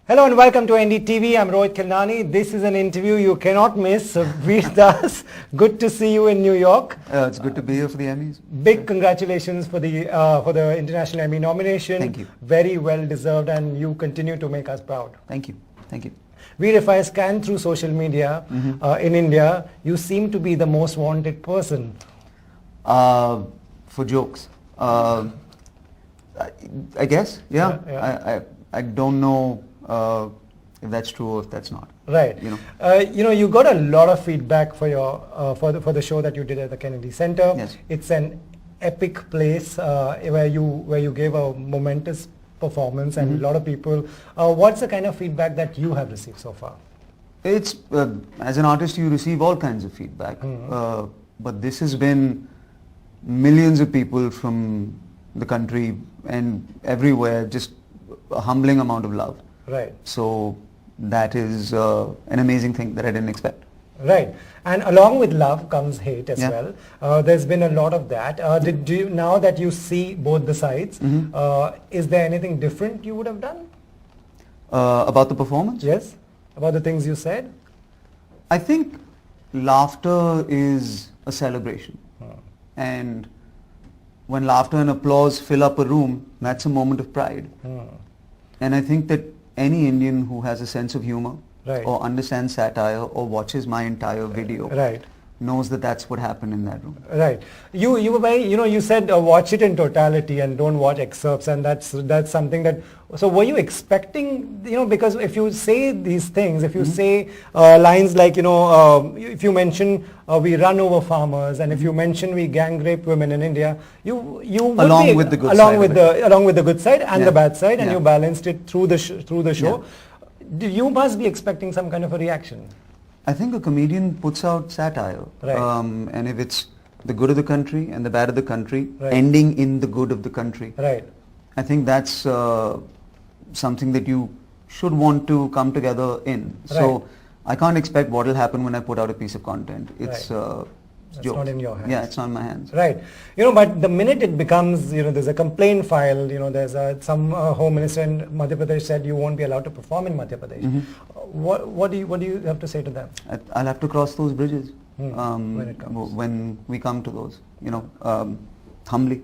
Hello and welcome to NDTV. I'm Rohit Khilnani. This is an interview you cannot miss. So be with us. Good to see you in New York. It's good to be here for the Emmys. Big congratulations for the International Emmy nomination. Thank you. Very well deserved, and you continue to make us proud. Thank you. Thank you. Veer, if I scan through social media in India, you seem to be the most wanted person. For jokes. I guess, yeah. I don't know if that's true or if that's not. Right. You got a lot of feedback for your for the show that you did at the Kennedy Center. Yes. It's an epic place where you gave a momentous performance, and a lot of people. What's the kind of feedback that you have received so far? It's as an artist, you receive all kinds of feedback, but this has been millions of people from the country and everywhere, just a humbling amount of love. Right. So that is an amazing thing that I didn't expect. Right. And along with love comes hate as well. There's been a lot of that. Now that you see both the sides, is there anything different you would have done? About the performance? Yes. About the things you said? I think laughter is a celebration. And when laughter and applause fill up a room, that's a moment of pride. And I think that any Indian who has a sense of humor, or understands satire, or watches my entire video, knows that that's what happened in that room. Right. You were very, you said watch it in totality and don't watch excerpts, and that's something that. So were you expecting, because if you say these things, if you say lines like, if you mention we run over farmers, and if you mention we gang rape women in India, you would along with the good side and the bad side, and you balanced it through the show. You must be expecting some kind of a reaction. I think a comedian puts out satire, and if it's the good of the country and the bad of the country, ending in the good of the country, I think that's something that you should want to come together in. So I can't expect what will happen when I put out a piece of content. It's not in your hands. Yeah, it's not in my hands. Right. But the minute it becomes, there's a complaint file, there's some Home Minister in Madhya Pradesh said you won't be allowed to perform in Madhya Pradesh. What do you have to say to them? I'll have to cross those bridges when we come to those, humbly.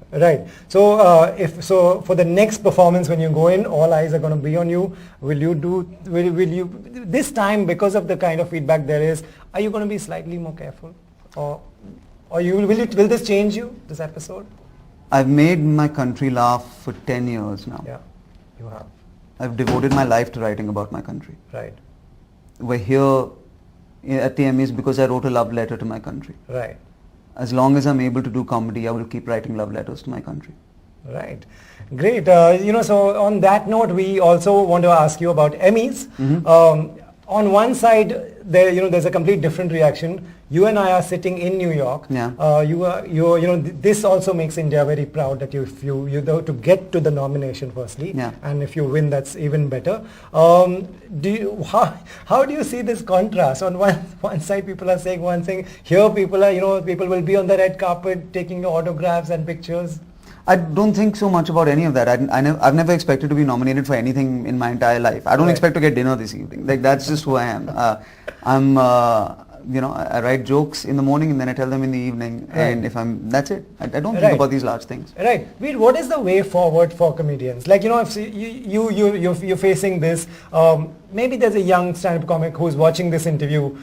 Right. So, for the next performance when you go in, all eyes are going to be on you. Will you this time, because of the kind of feedback there is, are you going to be slightly more careful, or will this change you, this episode? I've made my country laugh for 10 years now. Yeah, you have. I've devoted my life to writing about my country. Right. We're here at the Emmys because I wrote a love letter to my country. Right. As long as I'm able to do comedy, I will keep writing love letters to my country. Right. Great. So on that note, we also want to ask you about Emmys. On one side, there's a complete different reaction. You and I are sitting in New York. This also makes India very proud that you to get to the nomination firstly, and if you win, that's even better. How do you see this contrast? On one side, people are saying one thing. Here, people will be on the red carpet taking autographs and pictures. I don't think so much about any of that. I've never expected to be nominated for anything in my entire life. I don't expect to get dinner this evening. That's just who I am. I write jokes in the morning and then I tell them in the evening. And that's it. I don't think about these large things. Right. Veer, what is the way forward for comedians? Like, if you're facing this, maybe there's a young stand-up comic who's watching this interview.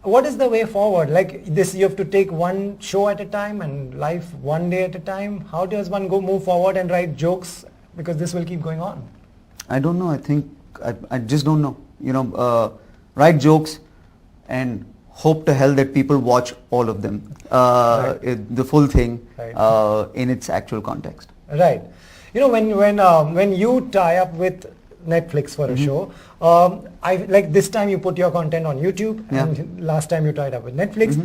What is the way forward? Like this, you have to take one show at a time and life one day at a time. How does one move forward and write jokes? Because this will keep going on. I don't know. I think I just don't know. Write jokes and hope to hell that people watch all of them, the full thing in its actual context. Right. When you tie up with Netflix for a show, like this time you put your content on YouTube, and last time you tied up with Netflix.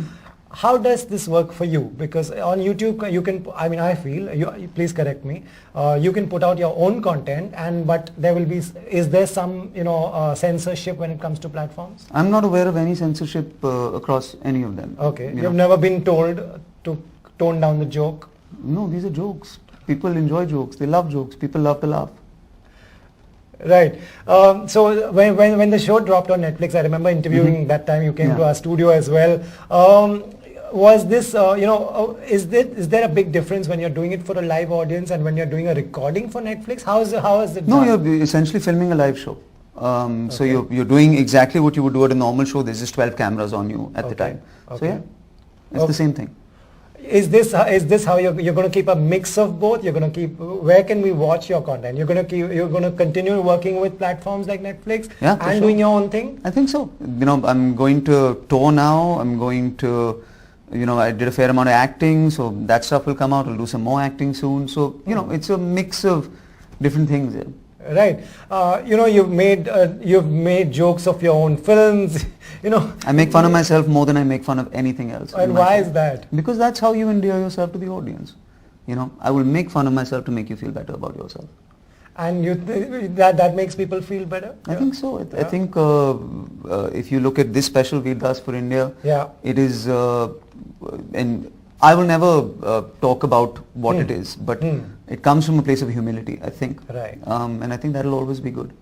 How does this work for you? Because on YouTube you can, I feel, please correct me, you can put out your own content, but there will be, is there some, censorship when it comes to platforms? I'm not aware of any censorship across any of them. Okay. You've never been told to tone down the joke? No, these are jokes. People enjoy jokes. They love jokes. People love to laugh. Right. So when the show dropped on Netflix, I remember interviewing that time. You came to our studio as well. Was this, is there a big difference when you're doing it for a live audience and when you're doing a recording for Netflix? How is it No, done? you're essentially filming a live show. So you're doing exactly what you would do at a normal show. There's just 12 cameras on you at the time. So yeah, it's the same thing. Is this how you're going to keep a mix of both? You're going to keep, where can we watch your content? You're going to continue working with platforms like Netflix and doing your own thing? I think so. I'm going to tour now. I'm going to, I did a fair amount of acting, so that stuff will come out. I'll do some more acting soon. So, it's a mix of different things. Yeah. Right. You've made jokes of your own films. I make fun of myself more than I make fun of anything else. And why is that? Because that's how you endear yourself to the audience. I will make fun of myself to make you feel better about yourself. And that makes people feel better? I think so. I think if you look at this special we does for India, it is, and I will never talk about what it is, but it comes from a place of humility, I think. Right. And I think that will always be good.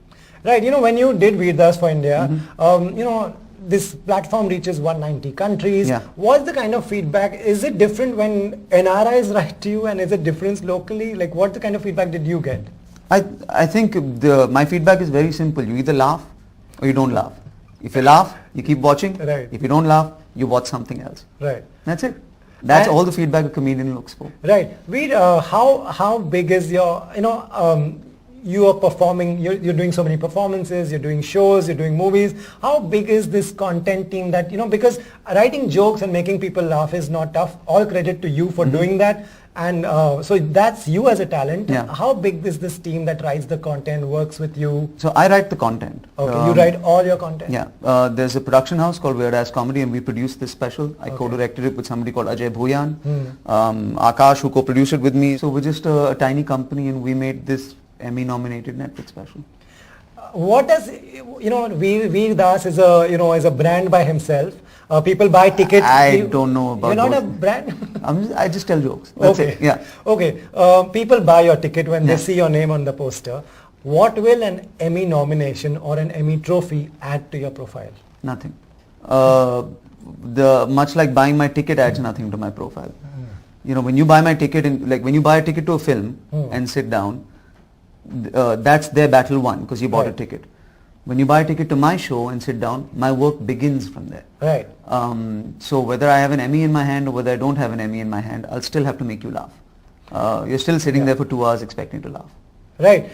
Right. When you did Veer Das for India, this platform reaches 190 countries. Yeah. What's the kind of feedback? Is it different when NRIs write to you, and is it different locally? Like, what the kind of feedback did you get? I think my feedback is very simple. You either laugh or you don't laugh. If you laugh, you keep watching. Right. If you don't laugh, you watch something else. Right. That's it. That's all the feedback a comedian looks for. Right. Veer, how big is your, you are performing, you're doing so many performances, you're doing shows, you're doing movies. How big is this content team that, because writing jokes and making people laugh is not tough. All credit to you for doing that. And so that's you as a talent. Yeah. How big is this team that writes the content, works with you? So I write the content. Okay, you write all your content? Yeah. There's a production house called Weird Ass Comedy, and we produced this special. I co-directed it with somebody called Ajay Bhuyan. Akash, who co-produced it with me. So we're just a tiny company, and we made this Emmy-nominated Netflix special. What does, Veer Das is a brand by himself. People buy tickets. I don't know about. You're not a brand. I just tell jokes. That's it. Yeah. Okay. People buy your ticket when they see your name on the poster. What will an Emmy nomination or an Emmy trophy add to your profile? Nothing. Much like buying my ticket adds nothing to my profile. When you buy my ticket when you buy a ticket to a film and sit down, that's their battle won because you bought a ticket. When you buy a ticket to my show and sit down, my work begins from there. Right. So whether I have an Emmy in my hand or whether I don't have an Emmy in my hand, I'll still have to make you laugh. You're still sitting there for 2 hours expecting to laugh. Right.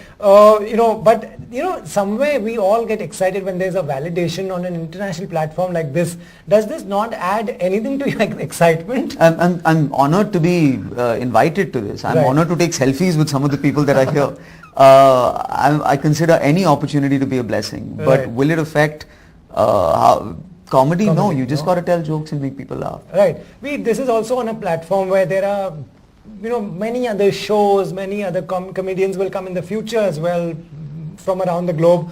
Somewhere we all get excited when there's a validation on an international platform like this. Does this not add anything to your excitement? I'm honored to be invited to this. I'm honored to take selfies with some of the people that are here. I consider any opportunity to be a blessing. But will it affect comedy? No, you just got to tell jokes and make people laugh. Right. This is also on a platform where there are many other shows, many other comedians will come in the future as well from around the globe.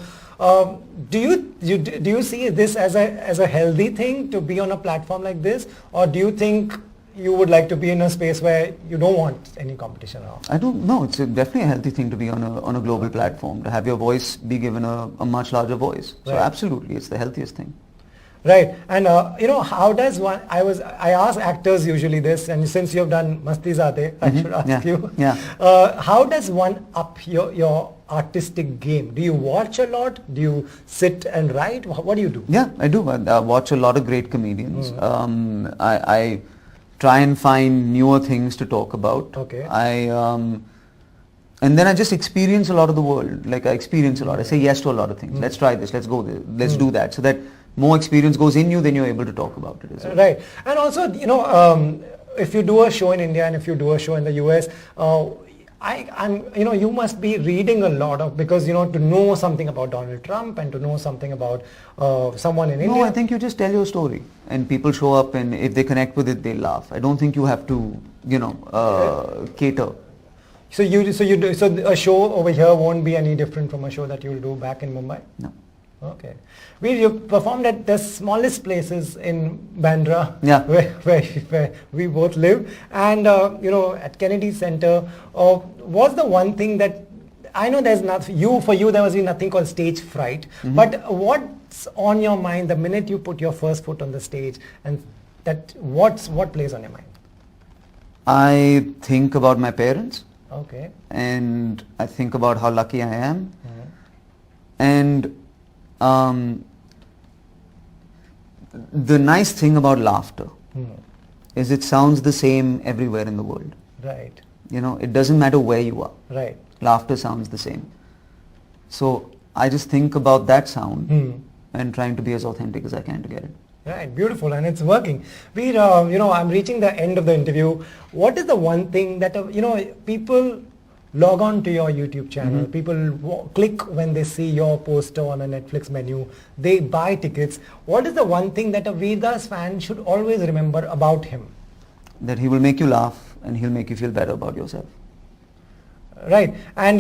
Do you see this as a healthy thing to be on a platform like this, or do you think you would like to be in a space where you don't want any competition around? I don't know. It's definitely a healthy thing to be on a global platform, to have your voice be given a much larger voice. So absolutely, it's the healthiest thing. Right. And how does one, I ask actors usually this, and since you have done Masti Zaate, I should ask you. Yeah. How does one up your artistic game? Do you watch a lot? Do you sit and write? What do you do? Yeah, I do. I watch a lot of great comedians. I try and find newer things to talk about. Okay. And then I just experience a lot of the world. Like I experience a lot. I say yes to a lot of things. Let's try this. Let's go there. Let's do that. So that more experience goes in you, then you're able to talk about it as well. Right. And also, if you do a show in India and if you do a show in the US, you must be reading a lot because, to know something about Donald Trump and to know something about someone in India. No, I think you just tell your story and people show up, and if they connect with it, they laugh. I don't think you have to, cater. So a show over here won't be any different from a show that you'll do back in Mumbai? No. Okay. You performed at the smallest places in Bandra, where we both live, and at Kennedy Center. What's the one thing that I know there's nothing, for you there was nothing called stage fright, but what's on your mind the minute you put your first foot on the stage, and what plays on your mind? I think about my parents. Okay. And I think about how lucky I am. And the nice thing about laughter is it sounds the same everywhere in the world. Right. You know, it doesn't matter where you are. Right. Laughter sounds the same. So I just think about that sound and trying to be as authentic as I can to get it. Right, beautiful, and it's working. Veer, I'm reaching the end of the interview. What is the one thing that, people log on to your YouTube channel, people click when they see your poster on a Netflix menu, they buy tickets. What is the one thing that a Veer Das fan should always remember about him? That he will make you laugh and he'll make you feel better about yourself. Right, and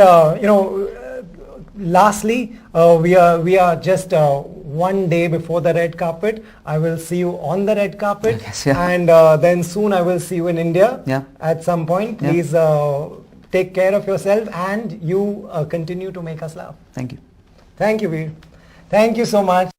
lastly, we are just one day before the red carpet. I will see you on the red carpet, and then soon I will see you in India at some point. Please take care of yourself, and you continue to make us laugh. Thank you. Thank you, Veer. Thank you so much.